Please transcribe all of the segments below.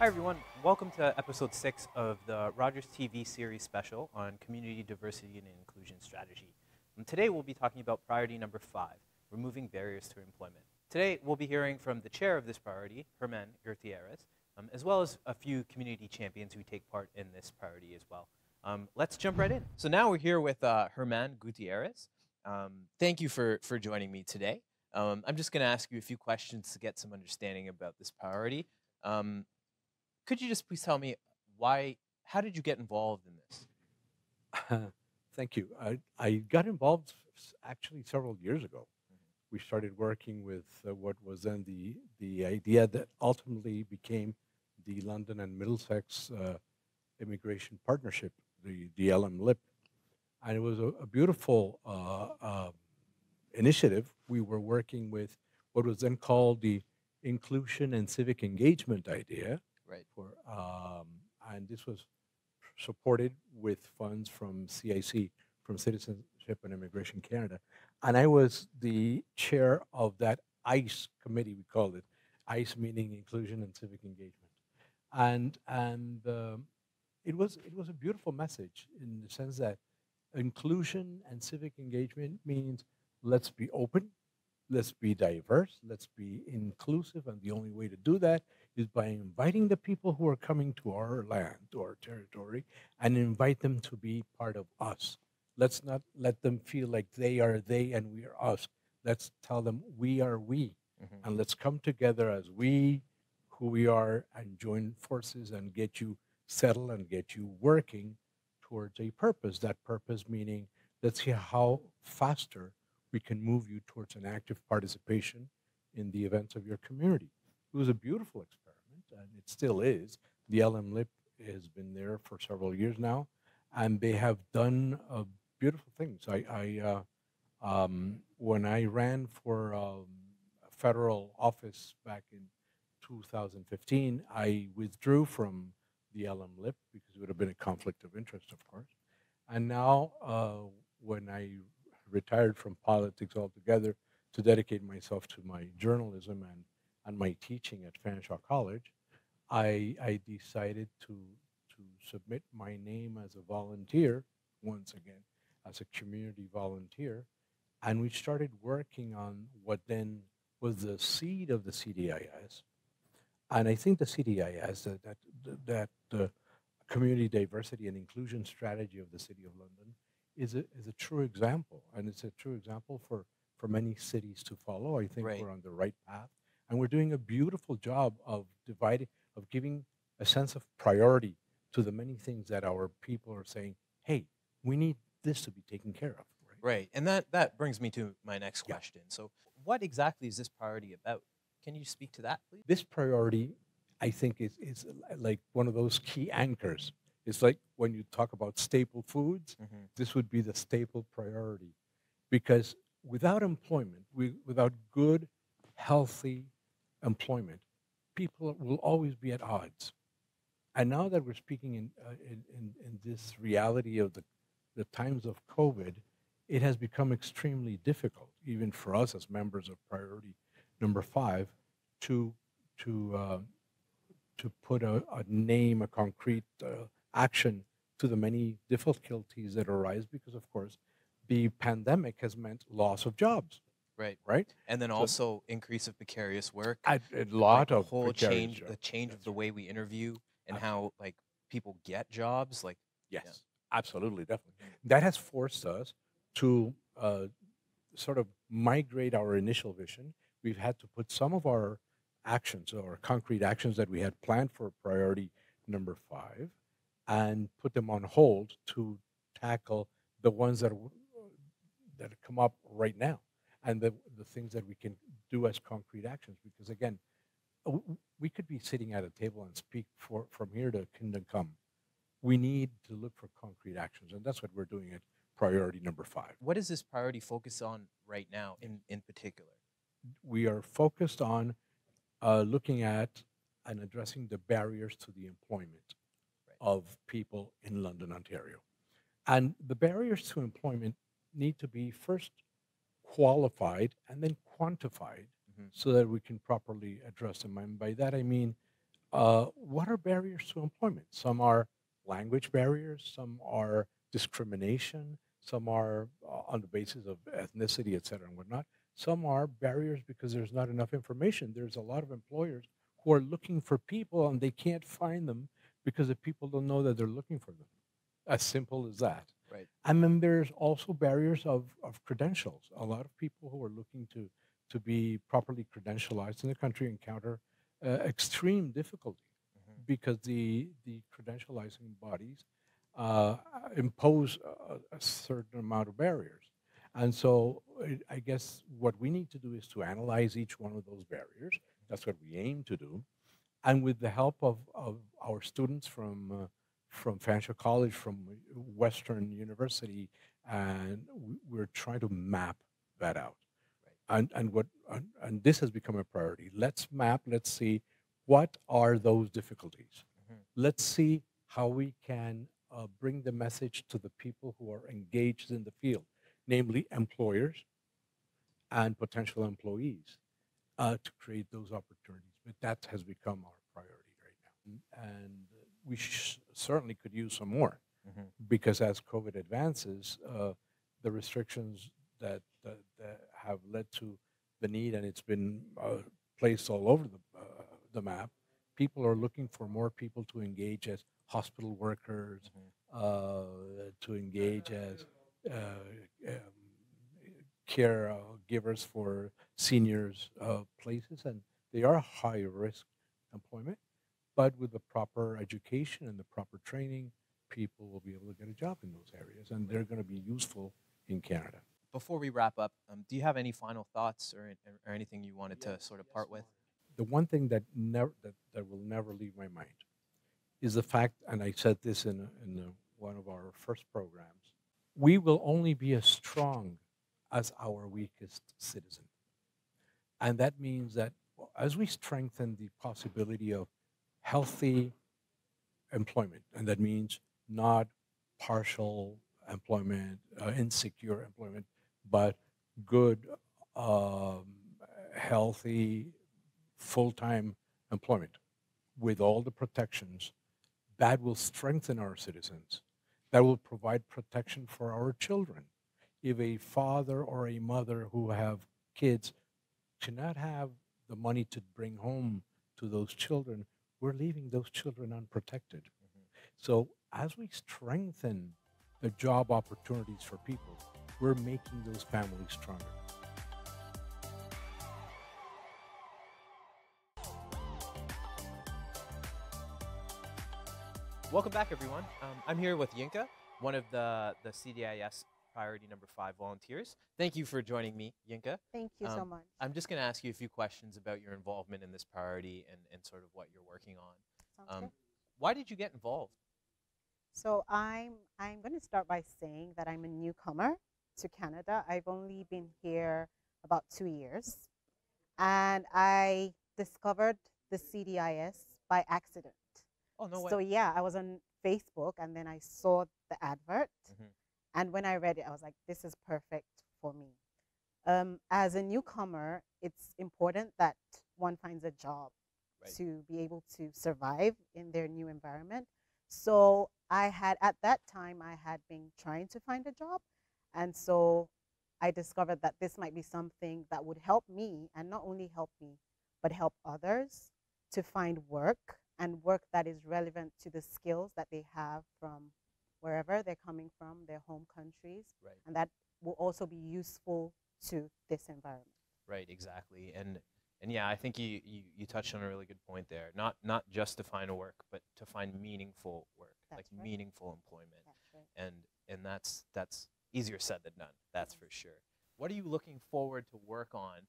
Hi everyone, welcome to episode 6 of the Rogers TV series special on community diversity and inclusion strategy. Today we'll be talking about priority number 5, removing barriers to employment. Today we'll be hearing from the chair of this priority, German Gutierrez, as well as a few community champions who take part in this priority as well. Let's jump right in. So now we're here with German Gutierrez. Thank you for joining me today. I'm just going to ask you a few questions to get some understanding about this priority. Could you just please tell me how did you get involved in this? Thank you. I got involved actually several years ago. We started working with what was then the idea that ultimately became the London and Middlesex Immigration Partnership, the LMLIP. And it was a beautiful initiative. We were working with what was then called the inclusion and civic engagement idea. Right. And this was supported with funds from CIC, from Citizenship and Immigration Canada. And I was the chair of that ICE committee, we called it. ICE meaning Inclusion and Civic Engagement. And it was a beautiful message in the sense that inclusion and civic engagement means let's be open, let's be diverse, let's be inclusive, and the only way to do that is by inviting the people who are coming to our land, to our territory, and invite them to be part of us. Let's not let them feel like they are they and we are us. Let's tell them we are we, and let's come together as we, who we are, and join forces and get you settled and get you working towards a purpose. That purpose meaning, let's see how faster we can move you towards an active participation in the events of your community. It was a beautiful experiment, and it still is. The LMLIP has been there for several years now, and they have done beautiful things. When I ran for federal office back in 2015, I withdrew from the LMLIP because it would have been a conflict of interest, of course. And now, when I retired from politics altogether to dedicate myself to my journalism and my teaching at Fanshawe College, I decided to submit my name as a volunteer, once again, as a community volunteer. And we started working on what then was the seed of the CDIS. And I think the CDIS, that community diversity and inclusion strategy of the City of London, is a true example. And it's a true example for many cities to follow. I think we're on the right path. And we're doing a beautiful job of giving a sense of priority to the many things that our people are saying, hey, we need this to be taken care of. Right. And that brings me to my next question. So what exactly is this priority about? Can you speak to that, please? This priority, I think, is like one of those key anchors. It's like when you talk about staple foods, this would be the staple priority. Because without employment, without good, healthy employment, people will always be at odds. And now that we're speaking in this reality of the times of COVID, it has become extremely difficult, even for us as members of priority number 5, to put a name, a concrete action to the many difficulties that arise because, of course, the pandemic has meant loss of jobs. Right. And then also increase of precarious work. A lot of whole change, the change of the way we interview and how people get jobs. Yes, absolutely, definitely. That has forced us to sort of migrate our initial vision. We've had to put some of our actions or concrete actions that we had planned for priority number 5 and put them on hold to tackle the ones that come up right now and the things that we can do as concrete actions. Because again, we could be sitting at a table and speak from here to kingdom come. We need to look for concrete actions, and that's what we're doing at priority number 5. What does this priority focus on right now in particular? We are focused on looking at and addressing the barriers to the employment of people in London, Ontario. And the barriers to employment need to be first qualified and then quantified so that we can properly address them. And by that I mean what are barriers to employment? Some are language barriers, some are discrimination, some are on the basis of ethnicity, et cetera, and whatnot. Some are barriers because there's not enough information. There's a lot of employers who are looking for people and they can't find them because the people don't know that they're looking for them. As simple as that. Right. And then there's also barriers of credentials. A lot of people who are looking to be properly credentialized in the country encounter extreme difficulty Hmm. because the credentializing bodies uh, impose a certain amount of barriers. And so I guess what we need to do is to analyze each one of those barriers. That's what we aim to do. And with the help of our students from Fanshawe College, from Western University, and we're trying to map that out. Right. And this has become a priority. Let's map. Let's see what are those difficulties. Hmm. Let's see how we can bring the message to the people who are engaged in the field, namely employers and potential employees, to create those opportunities. But that has become our priority right now. And we certainly could use some more Hmm. because as COVID advances, the restrictions that have led to the need, and it's been placed all over the map, people are looking for more people to engage as hospital workers, to engage as um, care givers for seniors places, and they are high risk employment. But with the proper education and the proper training, people will be able to get a job in those areas, and they're going to be useful in Canada. Before we wrap up, do you have any final thoughts or anything you wanted to sort of part with? The one thing that will never leave my mind is the fact, and I said this in one of our first programs, we will only be as strong as our weakest citizen. And that means that as we strengthen the possibility of healthy employment, and that means not partial employment, insecure employment, but good, um, healthy, full time employment with all the protections, that will strengthen our citizens. That will provide protection for our children. If a father or a mother who have kids cannot have the money to bring home to those children, we're leaving those children unprotected. So as we strengthen the job opportunities for people, we're making those families stronger. Welcome back, everyone. I'm here with Yinka, one of the CDIS priority number 5 volunteers. Thank you for joining me, Yinka. Thank you so much. I'm just going to ask you a few questions about your involvement in this priority and sort of what you're working on. Sounds good. Why did you get involved? So I'm going to start by saying that I'm a newcomer to Canada. I've only been here about 2 years, and I discovered the CDIS by accident. Oh, no way. So yeah, I was on Facebook, and then I saw the advert, Mhm. and when I read it, I was like, this is perfect for me. As a newcomer, it's important that one finds a job Right. to be able to survive in their new environment. So at that time, I had been trying to find a job. And so I discovered that this might be something that would help me, and not only help me, but help others to find work, and work that is relevant to the skills that they have from wherever they're coming from, their home countries, Right. and that will also be useful to this environment. Right, exactly. And yeah, I think you touched on a really good point there. Not just to find a work, but to find meaningful work, That's like right. meaningful employment. That's right. And that's easier said than done. That's for sure. What are you looking forward to work on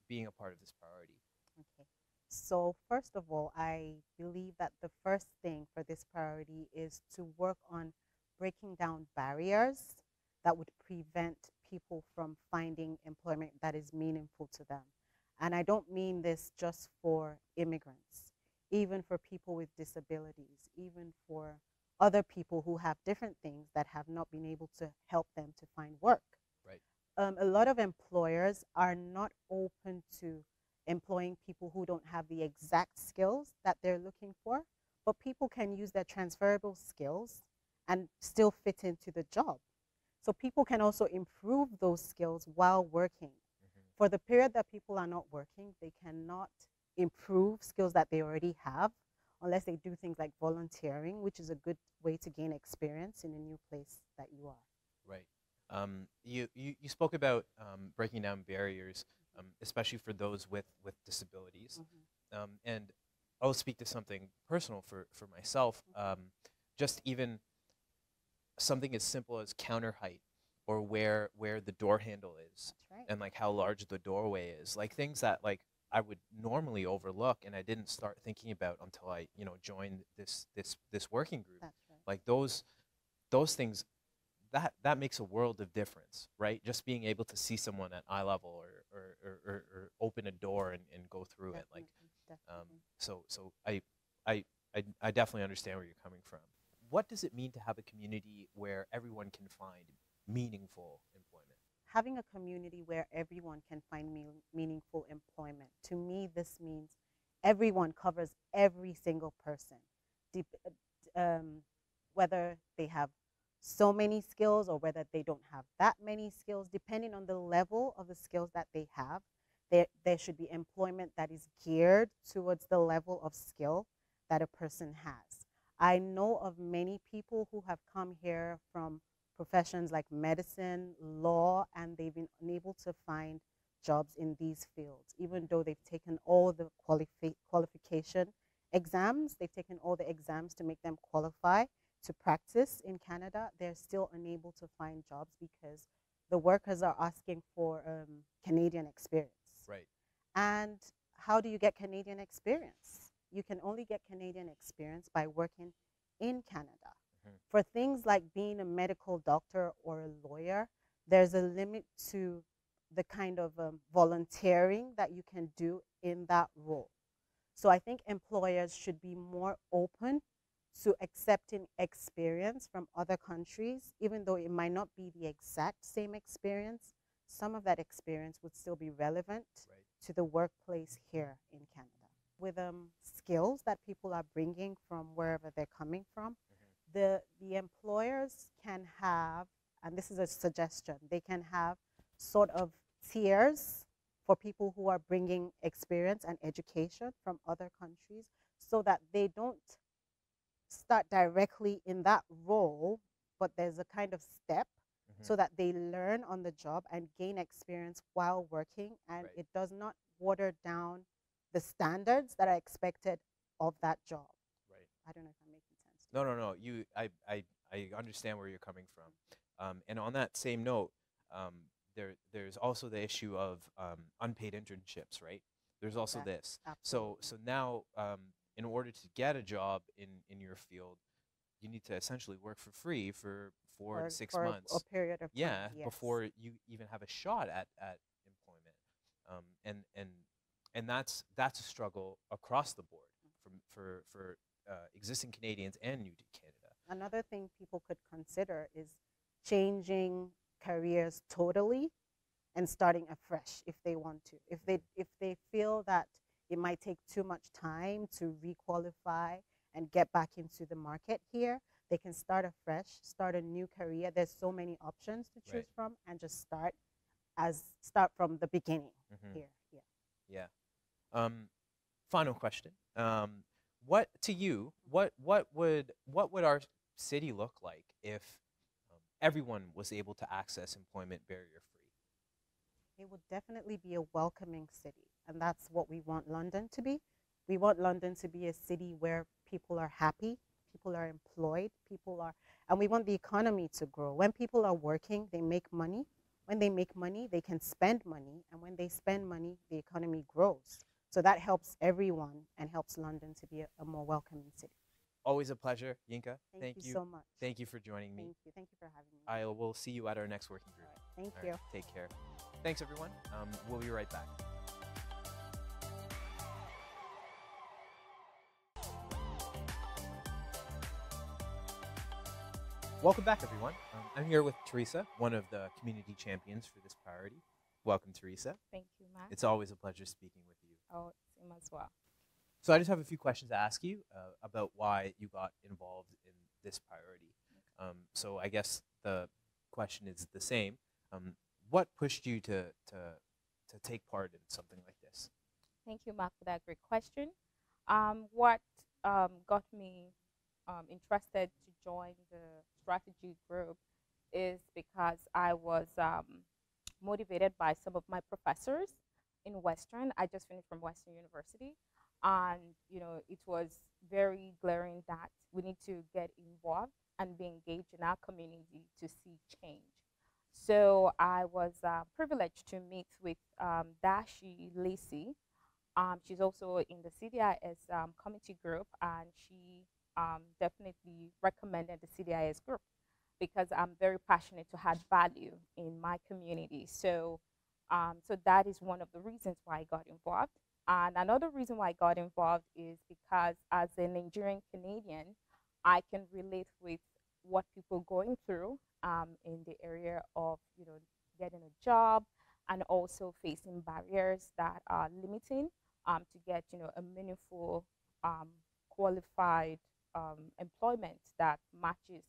being a part of this priority? Okay. So first of all, I believe that the first thing for this priority is to work on breaking down barriers that would prevent people from finding employment that is meaningful to them. And I don't mean this just for immigrants, even for people with disabilities, even for other people who have different things that have not been able to help them to find work. Right. A lot of employers are not open to employing people who don't have the exact skills that they're looking for, but people can use their transferable skills and still fit into the job. So people can also improve those skills while working. For the period that people are not working, they cannot improve skills that they already have unless they do things like volunteering, which is a good way to gain experience in a new place that you are. Right. You spoke about breaking down barriers, especially for those with disabilities. And I'll speak to something personal for myself. Just even something as simple as counter height, or where the door handle is, Right. and like how large the doorway is, like things that like I would normally overlook, and I didn't start thinking about until I joined this working group. That's right. Like those things, that makes a world of difference, right? Just being able to see someone at eye level, or open a door and go through it, like Definitely. so I definitely understand where you're coming from. What does it mean to have a community where everyone can find meaningful employment? Having a community where everyone can find meaningful employment, to me, this means everyone covers every single person, whether they have so many skills or whether they don't have that many skills. Depending on the level of the skills that they have, there should be employment that is geared towards the level of skill that a person has. I know of many people who have come here from professions like medicine, law, and they've been unable to find jobs in these fields, even though they've taken all the qualification exams, they've taken all the exams to make them qualify to practice in Canada. They're still unable to find jobs because the workers are asking for Canadian experience. Right. And how do you get Canadian experience? You can only get Canadian experience by working in Canada. For things like being a medical doctor or a lawyer, there's a limit to the kind of volunteering that you can do in that role. So I think employers should be more open to accepting experience from other countries, even though it might not be the exact same experience. Some of that experience would still be relevant to the workplace here in Canada. With skills that people are bringing from wherever they're coming from, the employers can have, and this is a suggestion, they can have sort of tiers for people who are bringing experience and education from other countries, so that they don't start directly in that role, but there's a kind of step so that they learn on the job and gain experience while working, and it does not water down the standards that are expected of that job. Right. I don't know if I'm making sense. No. I understand where you're coming from. And on that same note, there's also the issue of unpaid internships, right? There's also this. Absolutely. So now, in order to get a job in your field, you need to essentially work for free for 4 to 6 months. A period of time. Yeah, yes. before you even have a shot at employment. And that's a struggle across the board for existing Canadians and new to Canada. Another thing people could consider is changing careers totally and starting afresh if they want to. If they feel that it might take too much time to requalify and get back into the market here, they can start afresh, start a new career. There's so many options to choose from, and just start from the beginning here. Yeah. Final question. What would our city look like if everyone was able to access employment barrier-free? It would definitely be a welcoming city, and that's what we want London to be. We want London to be a city where people are happy, people are employed, and we want the economy to grow. When people are working, they make money. When they make money, they can spend money, and when they spend money, the economy grows. So that helps everyone and helps London to be a more welcoming city. Always a pleasure, Yinka. Thank you so much. Thank you for joining me. Thank you for having me. I will see you at our next working group. Thank you. Take care. Thanks, everyone. We'll be right back. Welcome back, everyone. I'm here with Theresa, one of the community champions for this priority. Welcome, Theresa. Thank you, Matt. It's always a pleasure speaking with you. Oh, same as well. So I just have a few questions to ask you about why you got involved in this priority. So I guess the question is the same. What pushed you to take part in something like this? Thank you, Mark, for that great question. What got me interested to join the strategy group is because I was motivated by some of my professors in Western. I just finished from Western University, and it was very glaring that we need to get involved and be engaged in our community to see change. So I was privileged to meet with Dashi Lacey. She's also in the CDIS committee group, and she definitely recommended the CDIS group because I'm very passionate to add value in my community. So that is one of the reasons why I got involved. And another reason why I got involved is because as a Nigerian Canadian, I can relate with what people going through in the area of getting a job and also facing barriers that are limiting to get a meaningful qualified employment that matches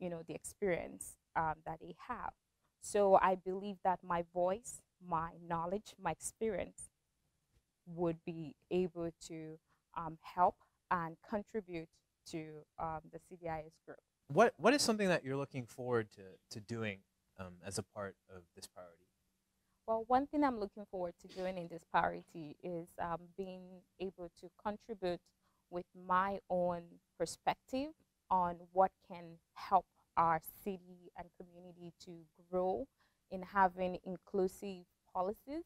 the experience that they have. So I believe that my voice, my knowledge, my experience would be able to help and contribute to the CDIS group. What is something that you're looking forward to doing as a part of this priority? Well, one thing I'm looking forward to doing in this priority is being able to contribute with my own perspective on what can help our city and community to grow in having inclusive policies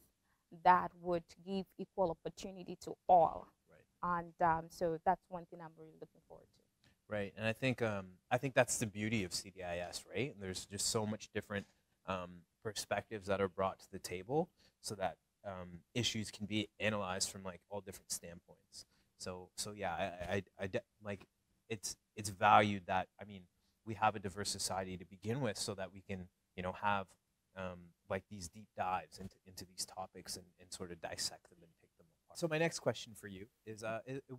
that would give equal opportunity to all. Right. And so that's one thing I'm really looking forward to. Right, and I think that's the beauty of CDIS, right? And there's just so much different perspectives that are brought to the table, so that issues can be analyzed from like all different standpoints. So yeah, like it's valued that we have a diverse society to begin with, so that we can have like these deep dives into these topics and sort of dissect them and pick them apart. So my next question for you is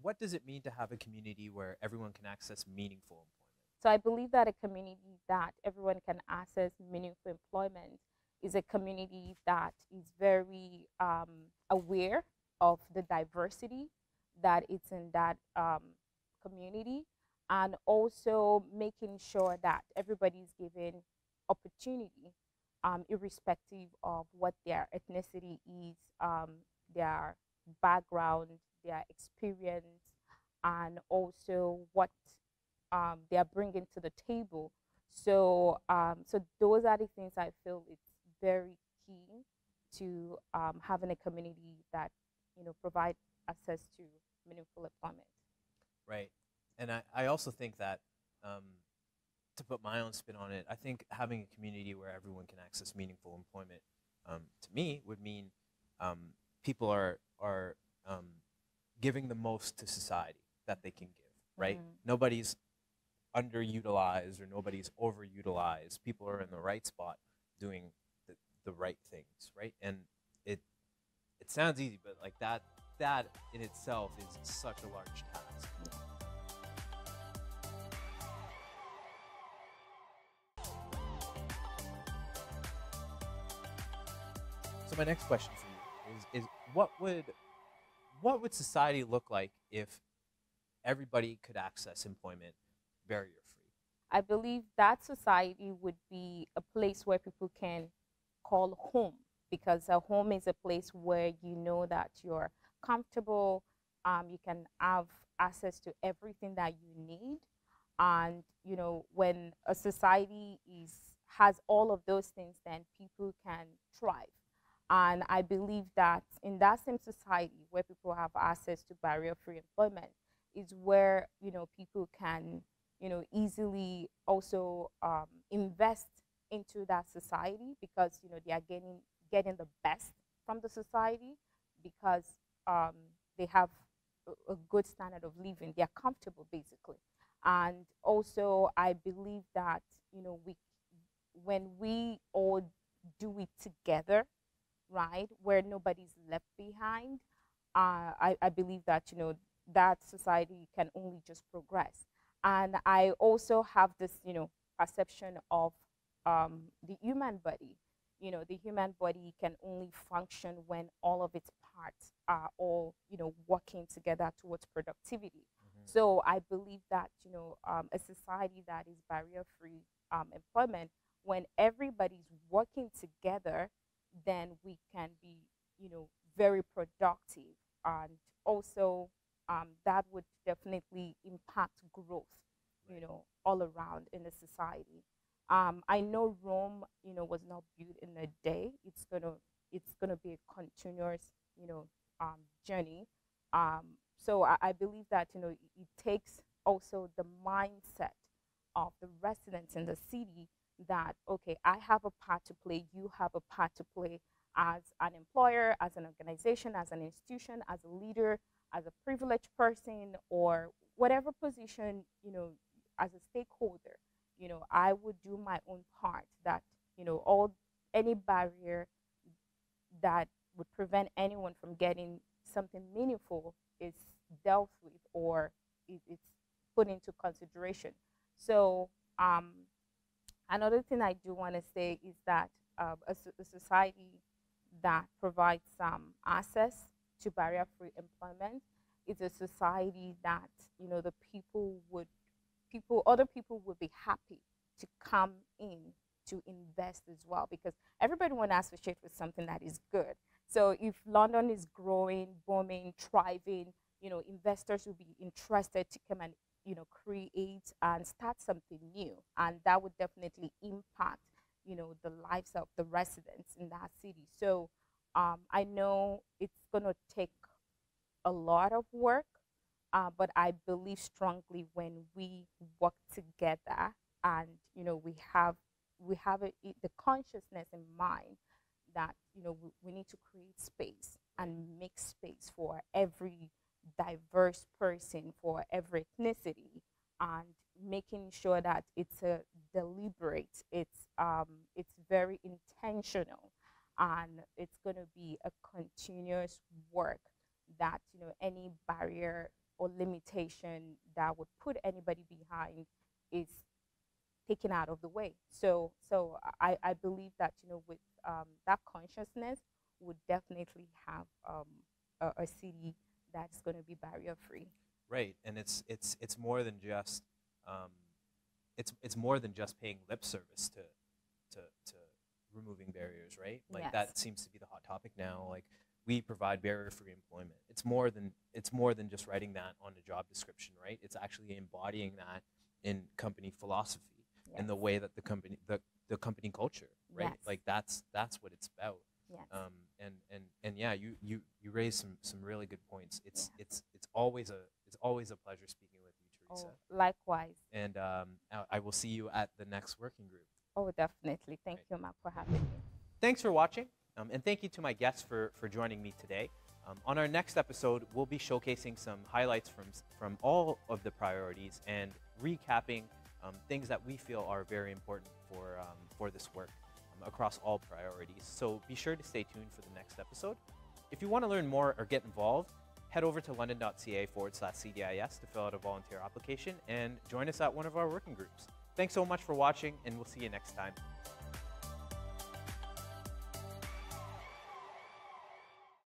what does it mean to have a community where everyone can access meaningful employment? So I believe that a community that everyone can access meaningful employment is a community that is very aware of the diversity that is in that community, and also making sure that everybody is given opportunity, irrespective of what their ethnicity is, their background, their experience, and also what they are bringing to the table. So those are the things I feel it's very key to having a community that provide access to meaningful employment. Right, and I also think that to put my own spin on it, I think having a community where everyone can access meaningful employment to me would mean people are giving the most to society that they can give. Right, nobody's underutilized or nobody's overutilized. People are in the right spot doing the right things, right? And it sounds easy, but like that in itself is such a large task. So my next question for you is what would society look like if everybody could access employment barrier-free? I believe that society would be a place where people can call home, because a home is a place where you know that you're comfortable, you can have access to everything that you need. And when a society has all of those things, then people can thrive. And I believe that in that same society where people have access to barrier-free employment is where people can easily also invest into that society, because they are getting the best from the society, because they have a good standard of living. They are comfortable, basically. And also, I believe that when we all do it together, right, where nobody's left behind, I believe that, that society can only just progress. And I also have this, perception of the human body. The human body can only function when all of its parts are all, working together towards productivity. So I believe that, a society that is barrier-free employment, when everybody's working together, then we can be, very productive. And also, that would definitely impact growth, all around in the society. I know Rome, was not built in a day. It's gonna be a continuous, journey. So I believe that, it takes also the mindset of the residents in the city that, okay, I have a part to play, you have a part to play, as an employer, as an organization, as an institution, as a leader, as a privileged person, or whatever position, as a stakeholder. I would do my own part, that, all any barrier that would prevent anyone from getting something meaningful is dealt with, or it's put into consideration. So, another thing I do want to say is that, a society that provides access to barrier-free employment is a society that, the other people would be happy to come in to invest as well, because everybody want to associate with something that is good. So if London is growing, booming, thriving, investors will be interested to come and, create and start something new, and that would definitely impact, the lives of the residents in that city. So, I know it's gonna take a lot of work, but I believe strongly when we work together, and, we have the consciousness in mind that, we need to create space and make space for every diverse person, for every ethnicity, and making sure that it's a deliberate, it's very intentional, and it's going to be a continuous work, that, any barrier or limitation that would put anybody behind is taken out of the way. So I believe that, with that consciousness, would definitely have a city that's going to be barrier free. Right, and it's more than just it's more than just paying lip service to removing barriers, right? Like Yes. that seems to be the hot topic now. Like we provide barrier-free employment. It's more than just writing that on a job description, right? It's actually embodying that in company philosophy, in the Yes. way that the company culture, right? Yes. Like that's what it's about. Yes. And yeah, you raised some really good points. It's always a pleasure speaking with you, Theresa. Oh, likewise. And I will see you at the next working group. Oh, definitely. Thank you, Mark, for having me. Thanks for watching, and thank you to my guests for joining me today. On our next episode, we'll be showcasing some highlights from all of the priorities and recapping things that we feel are very important for this work across all priorities. So be sure to stay tuned for the next episode. If you want to learn more or get involved, head over to london.ca/CDIS to fill out a volunteer application and join us at one of our working groups. Thanks so much for watching, and we'll see you next time.